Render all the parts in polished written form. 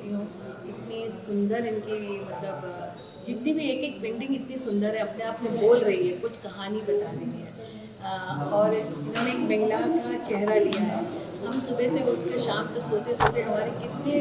देखती हूँ इतनी सुंदर इनकी मतलब जितनी भी एक एक पेंटिंग इतनी सुंदर है, अपने आप में बोल रही है, कुछ कहानी बता रही है। और इन्होंने एक महिला का चेहरा लिया है। हम सुबह से उठ कर शाम तक सोते सोते हमारे कितने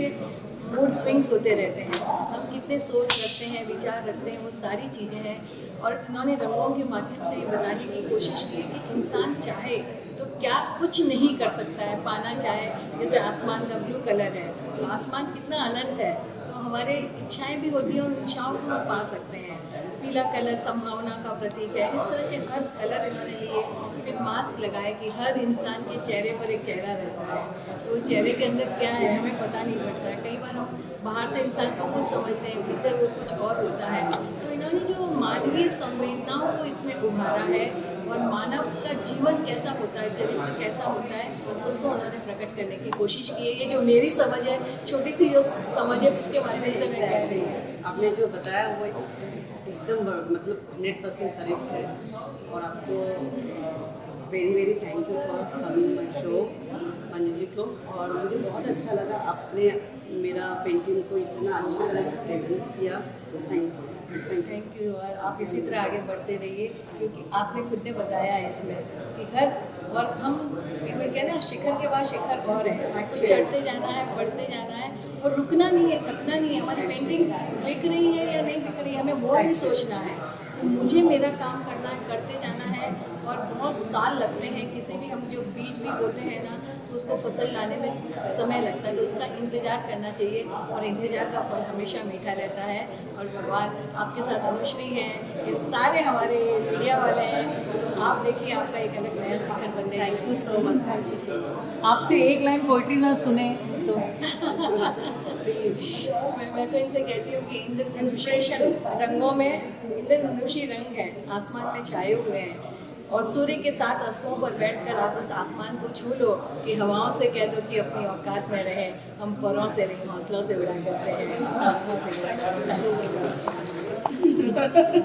मूड स्विंग्स होते रहते हैं, हम कितने सोच रखते हैं, विचार रखते हैं, वो सारी चीज़ें हैं। और इन्होंने रंगों के माध्यम से ये बताने की कोशिश की है कि इंसान चाहे तो क्या कुछ नहीं कर सकता है, पाना चाहे। जैसे आसमान का ब्लू कलर है तो आसमान कितना अनंत है, तो हमारे इच्छाएं भी होती हैं, उन इच्छाओं को हम पा सकते हैं। पीला कलर संभावना का प्रतीक है। इस तरह के हर कलर इन्होंने लिए। फिर मास्क लगाए कि हर इंसान के चेहरे पर एक चेहरा रहता है, तो चेहरे के अंदर क्या है हमें पता नहीं पड़ता है। कई बार हम बाहर से इंसान को कुछ समझते हैं, भीतर वो कुछ और होता है। तो इन्होंने जो मानवीय संवेदनाओं को इसमें उभारा है और मानव का जीवन कैसा होता है, चरित्र कैसा होता है, उसको उन्होंने प्रकट करने की कोशिश की है। ये जो मेरी समझ है, छोटी सी जो समझ है, उसके माध्यम से मैं कह रही हूँ। आपने जो बताया वो एकदम मतलब 100% करेक्ट है। और आपको very very thank you for coming my show Mani ji को। और मुझे बहुत अच्छा लगा आपने मेरा पेंटिंग को इतना अच्छी तरह से प्रेजेंस किया। Thank you. और आप इसी तरह आगे बढ़ते रहिए, क्योंकि आपने खुद ने बताया है इसमें कि हर और हम एक बार कहना शिखर के बाद शिखर और है, चढ़ते जाना है, बढ़ते जाना है और रुकना नहीं है, थकना नहीं है। हमारी पेंटिंग बिक रही है या नहीं बिक रही है, हमें वो नहीं सोचना है। तो मुझे मेरा काम करना है, करते जाना है। और बहुत साल लगते हैं, किसी भी हम जो बीज भी बोते हैं ना, तो उसको फसल लाने में समय लगता है, तो उसका इंतज़ार करना चाहिए। और इंतज़ार का फल हमेशा मीठा रहता है। और भगवान आपके साथ अनुश्री हैं, ये सारे हमारे मीडिया वाले हैं, तो आप देखिए आपका एक अलग नया शिखर बनने। Thank you so much, thank you so much. आपसे एक लाइन पोइट्री ना सुने तो मैं तो इनसे कहती हूँ कि इंद्रधनुषी रंगों में इंद्रधनुषी रंग है, आसमान में छाए हुए हैं। और सूर्य के साथ असुओं पर बैठकर आप उस आसमान को छू लो कि हवाओं से कह दो कि अपनी औकात में रहे। हम परों से नहीं, हौसलों से उड़ा करते हैं, हौसलों से उड़ा करते हैं।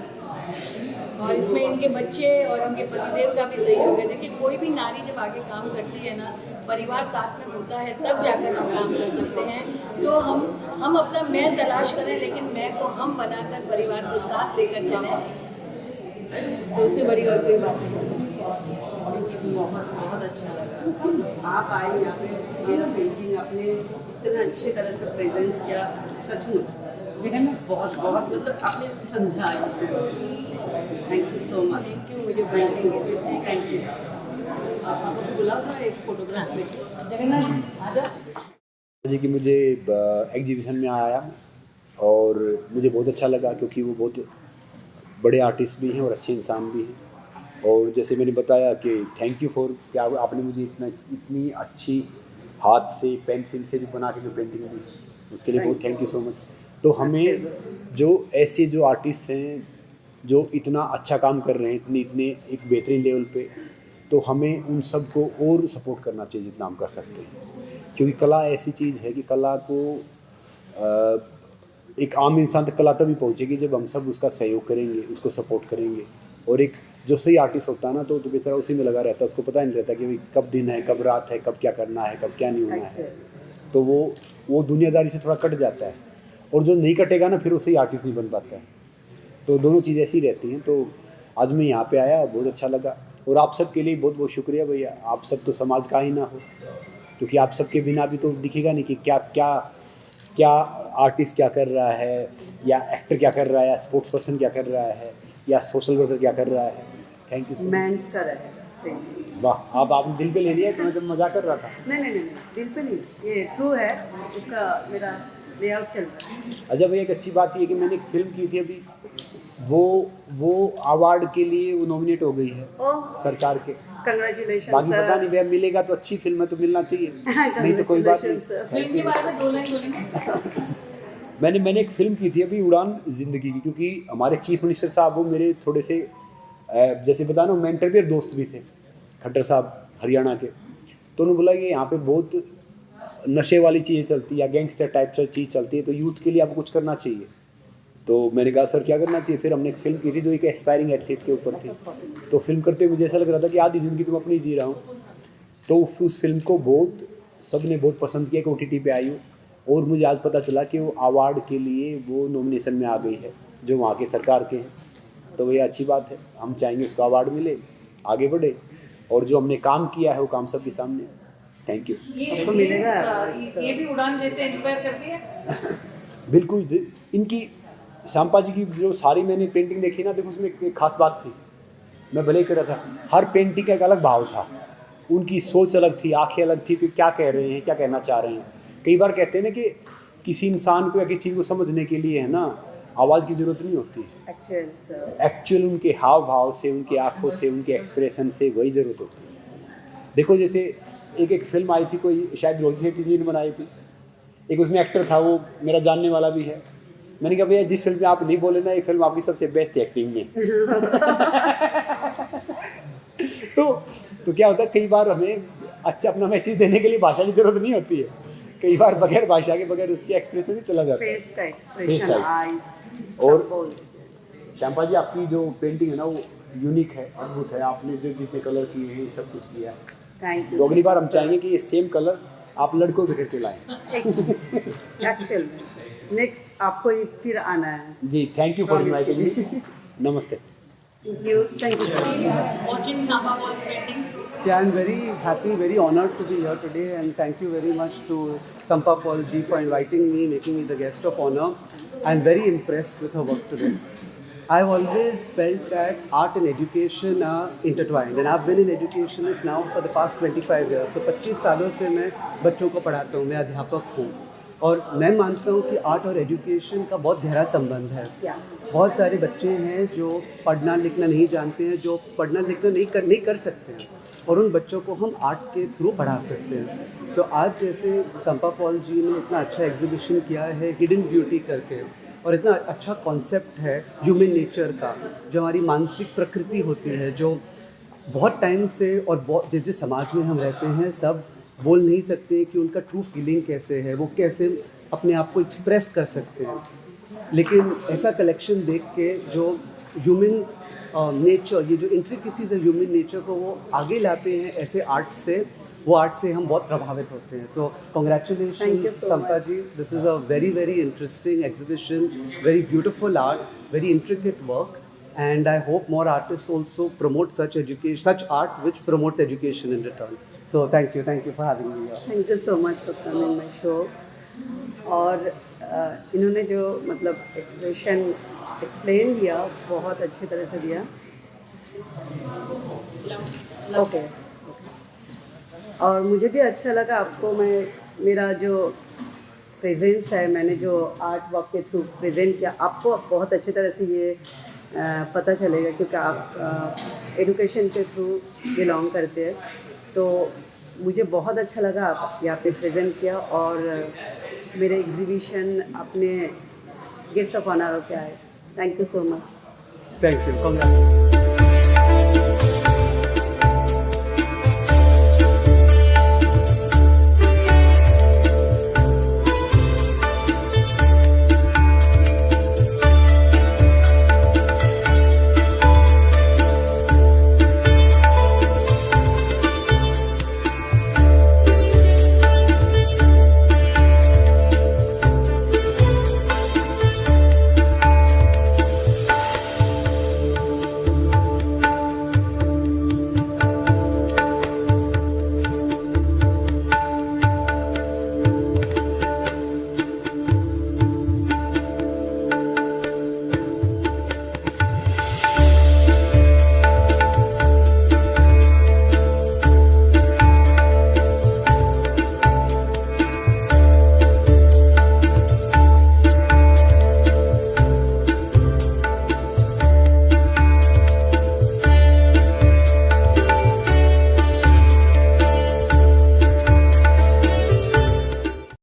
और इसमें इनके बच्चे और इनके पतिदेव का भी सहयोग है। देखिए, कोई भी नारी जब आगे काम करती है ना, परिवार साथ में होता है, तब जाकर हम काम कर सकते हैं। तो हम अपना मैं तलाश करें, लेकिन मैं को हम बनाकर परिवार को साथ लेकर चलें, तो उससे बड़ी और कोई बात नहीं हो सकती। बहुत अच्छा लगा आप आए यहाँ पे, मेरा पेंटिंग आपने इतना अच्छे तरह से प्रेजेंस किया। सचमुच बहुत बहुत मतलब आपने समझा ये चीज़। Thank you so much. Thank you मुझे बुलाने के लिए। Thank you. आपको बुला था एक फोटोग्राफ्स लेके। जगन्नाथ जी कि मुझे एग्जीबिशन में आया और मुझे बहुत अच्छा लगा, क्योंकि वो बहुत बड़े आर्टिस्ट भी हैं और अच्छे इंसान भी हैं। और जैसे मैंने बताया कि थैंक यू फॉर कि आपने मुझे इतनी अच्छी हाथ से पेंसिल से जो बना के जो पेंटिंग दी, उसके लिए बहुत थैंक यू सो मच। तो हमें जो ऐसे जो आर्टिस्ट हैं जो इतना अच्छा काम कर रहे हैं, इतने एक बेहतरीन लेवल पे, तो हमें उन सब को और सपोर्ट करना चाहिए जितना हम कर सकते हैं। क्योंकि कला ऐसी चीज़ है कि कला को एक आम इंसान तक कला तभी पहुंचेगी जब हम सब उसका सहयोग करेंगे, उसको सपोर्ट करेंगे। और एक जो सही आर्टिस्ट होता है ना, तो बेचारा उसी में लगा रहता है, उसको पता नहीं रहता कि भाई कब दिन है, कब रात है, कब क्या करना है, कब क्या नहीं होना है। तो वो दुनियादारी से थोड़ा कट जाता है, और जो नहीं कटेगा ना, फिर वो सही आर्टिस्ट नहीं बन पाता है। तो दोनों चीज़ ऐसी रहती हैं। तो आज मैं यहाँ पे आया, बहुत अच्छा लगा। और आप सब के लिए बहुत बहुत शुक्रिया भैया। आप सब तो समाज का ही ना हो, क्योंकि आप सबके बिना भी तो दिखेगा नहीं कि क्या क्या क्या आर्टिस्ट क्या कर रहा है, या एक्टर क्या कर रहा है, या स्पोर्ट्स पर्सन क्या कर रहा है, या सोशल वर्कर क्या कर रहा है। थैंक यू सो मेंस का रहे। वाह, आपने दिल पे ले लिया। तो मैं जब मजाक कर रहा था। नहीं, दिल पे नहीं, ये ट्रू है। उसका मेरा लेआउट चल रहा है। अच्छा भैया, एक अच्छी बात ये है कि मैंने एक फिल्म की थी अभी, वो अवार्ड के लिए वो नॉमिनेट हो गई है सरकार के। कंग्रेचुलेशन। बाकी पता नहीं भैया, मिलेगा तो अच्छी फिल्म है तो मिलना चाहिए, नहीं तो कोई बात नहीं। फिल्म के बारे में 2 लाइन बोलेंगे। मैंने एक फिल्म की थी अभी, उड़ान ज़िंदगी की, क्योंकि हमारे चीफ मिनिस्टर साहब वो मेरे थोड़े से जैसे बता ना मेंटर भी और दोस्त भी थे, खट्टर साहब हरियाणा के। तो उन्होंने बोला कि यहाँ पे बहुत नशे वाली चीज़ें चलती है या गैंगस्टर टाइप से चीज़ चलती है, तो यूथ के लिए आपको कुछ करना चाहिए। तो मैंने कहा सर क्या करना चाहिए। फिर हमने एक फिल्म की थी जो एक एस्पायरिंग एथलीट के ऊपर थी। तो फिल्म करते हुए मुझे ऐसा लग रहा था कि आधी ज़िंदगी तो मैं अपनी जी रहा हूँ। तो उस फिल्म को सब ने बहुत पसंद किया कि OTT पे आई हो, और मुझे आज पता चला कि वो अवार्ड के लिए वो नॉमिनेशन में आ गई है, जो वहाँ के सरकार के हैं। तो ये अच्छी बात है, हम चाहेंगे उसको अवार्ड मिले, आगे बढ़े, और जो हमने काम किया है वो काम सबके सामने। Thank you. आपको मिलेगा ये भी उड़ान जैसे इंस्पायर करती है। बिल्कुल। इनकी शांपा जी की जो सारी मैंने पेंटिंग देखी ना, देखो उसमें एक खास बात थी, मैं भले ही कर रहा था, हर पेंटिंग का एक अलग भाव था, उनकी सोच अलग थी, आंखें अलग थी कि क्या कह रहे हैं, क्या कहना चाह रहे हैं। कई बार कहते हैं ना कि किसी इंसान को या किसी चीज़ को समझने के लिए है ना, आवाज़ की ज़रूरत नहीं होती, एक्चुअल उनके हाव भाव से, उनकी आंखों से, उनके एक्सप्रेशन से वही ज़रूरत होती है। देखो जैसे एक फिल्म आई थी, कोई शायद रोहित शेट्टी जी ने बनाई थी, एक उसमें एक्टर था, वो मेरा जानने वाला भी है। मैंने कहा भैया जिस फिल्म में आप नहीं बोले ना, ये फिल्म आपकी सबसे बेस्ट एक्टिंग में। तो क्या होता है, कई बार हमें अच्छा अपना मैसेज देने के लिए भाषा की जरूरत नहीं होती है, कई बार बगैर भाषा के, बगैर उसके एक्सप्रेशन भी चला जाता है। फेस का एक्सप्रेशन, आईज और शांपा जी आपकी जो पेंटिंग है ना, वो यूनिक है, अद्भुत है। आपने जो जितने कलर किए हैं सब कुछ किया है। Thank you. तो अगली बार हम चाहेंगे कि ये सेम कलर आप लड़कों के करके लाएं। एक्चुअल में नेक्स्ट आपको ये फिर आना है जी, thank you for inviting me. नमस्ते। Thank you. Watching Samba Paul's paintings. Yeah, I'm very happy, very honored to be here today, and thank you very much to Sampa Paul ji for inviting me, making me the guest of honor. I'm very impressed with her work today. I've always felt that art and education are intertwined, and I've been in educationist now for the past 25 years. So 25 सालों से मैं बच्चों को पढ़ाता हूँ, मैं अध्यापक हूँ, और मैं मानता हूँ कि आर्ट और एजुकेशन का बहुत गहरा संबंध है। बहुत सारे बच्चे हैं जो पढ़ना लिखना नहीं जानते हैं, जो पढ़ना लिखना नहीं कर सकते हैं, और उन बच्चों को हम आर्ट के थ्रू पढ़ा सकते हैं। तो आज जैसे संपा पॉल जी ने इतना अच्छा एग्जीबिशन किया है हिडन ब्यूटी करके, और इतना अच्छा कॉन्सेप्ट है ह्यूमन नेचर का, जो हमारी मानसिक प्रकृति होती है, जो बहुत टाइम से और जिस जिस समाज में हम रहते हैं सब बोल नहीं सकते कि उनका ट्रू फीलिंग कैसे है, वो कैसे अपने आप को एक्सप्रेस कर सकते हैं। लेकिन ऐसा कलेक्शन देख के जो ह्यूमन नेचर, ये जो इंट्रिकेसीज है ह्यूमन नेचर को वो आगे लाते हैं ऐसे आर्ट से, वो आर्ट से हम बहुत प्रभावित होते हैं। तो congratulation Sampa ji, this is a very very interesting exhibition, very beautiful art, very intricate work, and I hope more artists also promote such art which promotes education in return. So thank you for having me here. Thank you so much for coming my show. और इन्होंने जो मतलब explain किया बहुत अच्छी तरह से दिया। ओके। और मुझे भी अच्छा लगा, आपको मेरा जो प्रेजेंस है, मैंने जो आर्ट वर्क के थ्रू प्रेजेंट किया, आपको बहुत अच्छी तरह से ये पता चलेगा, क्योंकि आप एजुकेशन के थ्रू बिलोंग करते हैं। तो मुझे बहुत अच्छा लगा आप यहाँ पे प्रेजेंट किया, और मेरे एग्जीबिशन अपने गेस्ट ऑफ ऑनर होके आए। Thank you so much. Thank you. Congratulations.